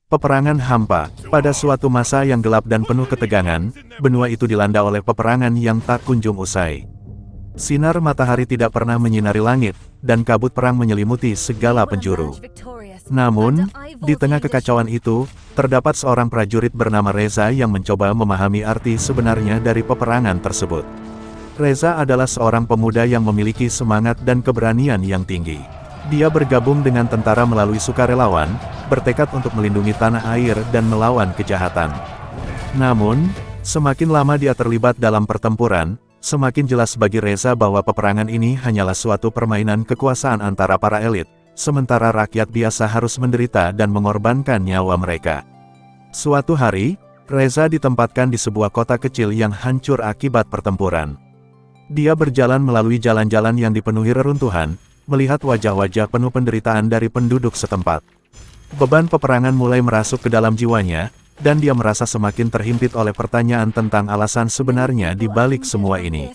Peperangan hampa. Pada suatu masa yang gelap dan penuh ketegangan, benua itu dilanda oleh peperangan yang tak kunjung usai. Sinar matahari tidak pernah menyinari langit, dan kabut perang menyelimuti segala penjuru. Namun, di tengah kekacauan itu, terdapat seorang prajurit bernama Reza yang mencoba memahami arti sebenarnya dari peperangan tersebut. Reza adalah seorang pemuda yang memiliki semangat dan keberanian yang tinggi. Dia bergabung dengan tentara melalui sukarelawan, bertekad untuk melindungi tanah air dan melawan kejahatan. Namun, semakin lama dia terlibat dalam pertempuran, semakin jelas bagi Reza bahwa peperangan ini hanyalah suatu permainan kekuasaan antara para elit, sementara rakyat biasa harus menderita dan mengorbankan nyawa mereka. Suatu hari, Reza ditempatkan di sebuah kota kecil yang hancur akibat pertempuran. Dia berjalan melalui jalan-jalan yang dipenuhi reruntuhan, melihat wajah-wajah penuh penderitaan dari penduduk setempat. Beban peperangan mulai merasuk ke dalam jiwanya, dan dia merasa semakin terhimpit oleh pertanyaan tentang alasan sebenarnya di balik semua ini.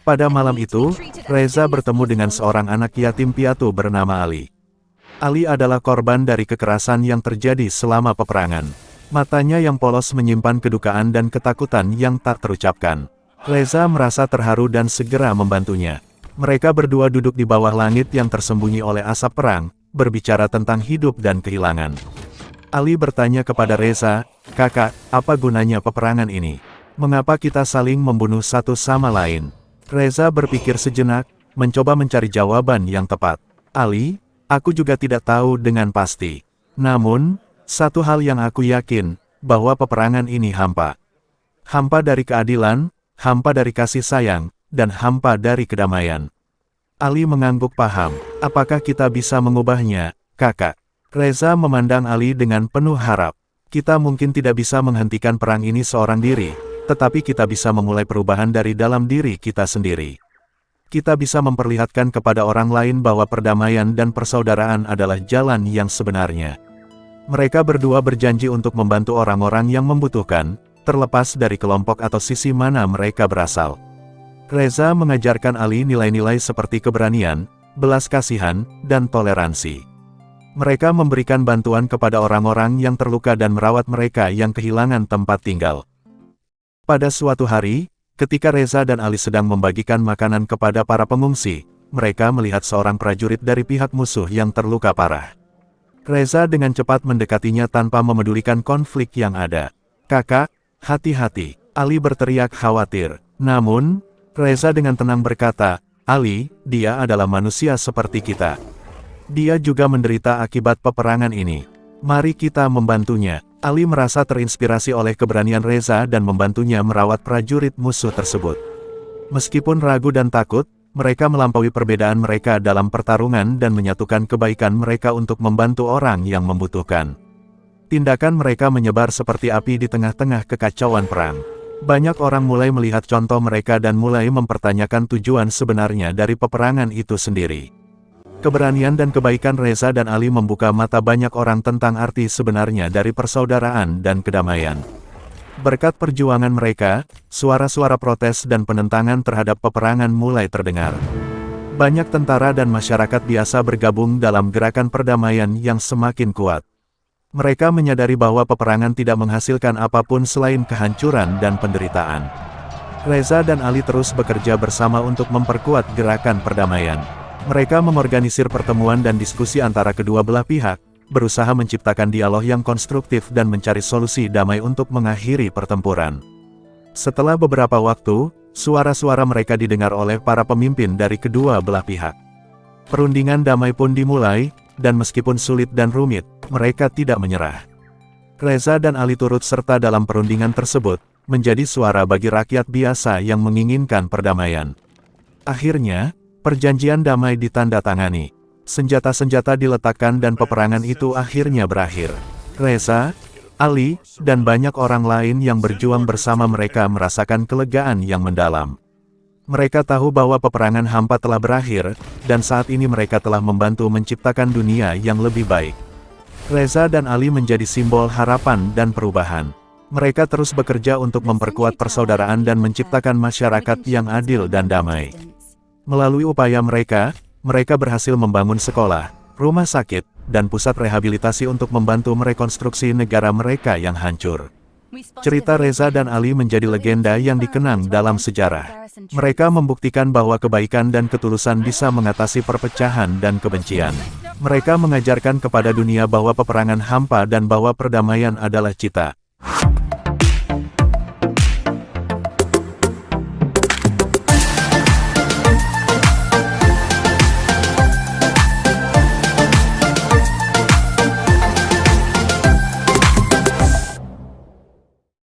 Pada malam itu, Reza bertemu dengan seorang anak yatim piatu bernama Ali. Ali adalah korban dari kekerasan yang terjadi selama peperangan. Matanya yang polos menyimpan kedukaan dan ketakutan yang tak terucapkan. Reza merasa terharu dan segera membantunya. Mereka berdua duduk di bawah langit yang tersembunyi oleh asap perang, berbicara tentang hidup dan kehilangan. Ali bertanya kepada Reza, "Kakak, apa gunanya peperangan ini? Mengapa kita saling membunuh satu sama lain?" Reza berpikir sejenak, mencoba mencari jawaban yang tepat. "Ali, aku juga tidak tahu dengan pasti. Namun, satu hal yang aku yakin, bahwa peperangan ini hampa. Hampa dari keadilan, hampa dari kasih sayang, dan hampa dari kedamaian." Ali mengangguk paham. "Apakah kita bisa mengubahnya, kakak?" Reza memandang Ali dengan penuh harap. "Kita mungkin tidak bisa menghentikan perang ini seorang diri, tetapi kita bisa memulai perubahan dari dalam diri kita sendiri. Kita bisa memperlihatkan kepada orang lain bahwa perdamaian dan persaudaraan adalah jalan yang sebenarnya." Mereka berdua berjanji untuk membantu orang-orang yang membutuhkan, terlepas dari kelompok atau sisi mana mereka berasal. Reza mengajarkan Ali nilai-nilai seperti keberanian, belas kasihan, dan toleransi. Mereka memberikan bantuan kepada orang-orang yang terluka dan merawat mereka yang kehilangan tempat tinggal. Pada suatu hari, ketika Reza dan Ali sedang membagikan makanan kepada para pengungsi, mereka melihat seorang prajurit dari pihak musuh yang terluka parah. Reza dengan cepat mendekatinya tanpa memedulikan konflik yang ada. "Kakak, hati-hati!" Ali berteriak khawatir. Namun, Reza dengan tenang berkata, "Ali, dia adalah manusia seperti kita. Dia juga menderita akibat peperangan ini. Mari kita membantunya." Ali merasa terinspirasi oleh keberanian Reza dan membantunya merawat prajurit musuh tersebut. Meskipun ragu dan takut, mereka melampaui perbedaan mereka dalam pertarungan dan menyatukan kebaikan mereka untuk membantu orang yang membutuhkan. Tindakan mereka menyebar seperti api di tengah-tengah kekacauan perang. Banyak orang mulai melihat contoh mereka dan mulai mempertanyakan tujuan sebenarnya dari peperangan itu sendiri. Keberanian dan kebaikan Reza dan Ali membuka mata banyak orang tentang arti sebenarnya dari persaudaraan dan kedamaian. Berkat perjuangan mereka, suara-suara protes dan penentangan terhadap peperangan mulai terdengar. Banyak tentara dan masyarakat biasa bergabung dalam gerakan perdamaian yang semakin kuat. Mereka menyadari bahwa peperangan tidak menghasilkan apapun selain kehancuran dan penderitaan. Reza dan Ali terus bekerja bersama untuk memperkuat gerakan perdamaian. Mereka mengorganisir pertemuan dan diskusi antara kedua belah pihak, berusaha menciptakan dialog yang konstruktif dan mencari solusi damai untuk mengakhiri pertempuran. Setelah beberapa waktu, suara-suara mereka didengar oleh para pemimpin dari kedua belah pihak. Perundingan damai pun dimulai, dan meskipun sulit dan rumit, mereka tidak menyerah. Reza dan Ali turut serta dalam perundingan tersebut, menjadi suara bagi rakyat biasa yang menginginkan perdamaian. Akhirnya, perjanjian damai ditandatangani. Senjata-senjata diletakkan dan peperangan itu akhirnya berakhir. Reza, Ali, dan banyak orang lain yang berjuang bersama mereka merasakan kelegaan yang mendalam. Mereka tahu bahwa peperangan hampa telah berakhir, dan saat ini mereka telah membantu menciptakan dunia yang lebih baik. Reza dan Ali menjadi simbol harapan dan perubahan. Mereka terus bekerja untuk memperkuat persaudaraan dan menciptakan masyarakat yang adil dan damai. Melalui upaya mereka, mereka berhasil membangun sekolah, rumah sakit, dan pusat rehabilitasi untuk membantu merekonstruksi negara mereka yang hancur. Cerita Reza dan Ali menjadi legenda yang dikenang dalam sejarah. Mereka membuktikan bahwa kebaikan dan ketulusan bisa mengatasi perpecahan dan kebencian. Mereka mengajarkan kepada dunia bahwa peperangan hampa dan bahwa perdamaian adalah cita.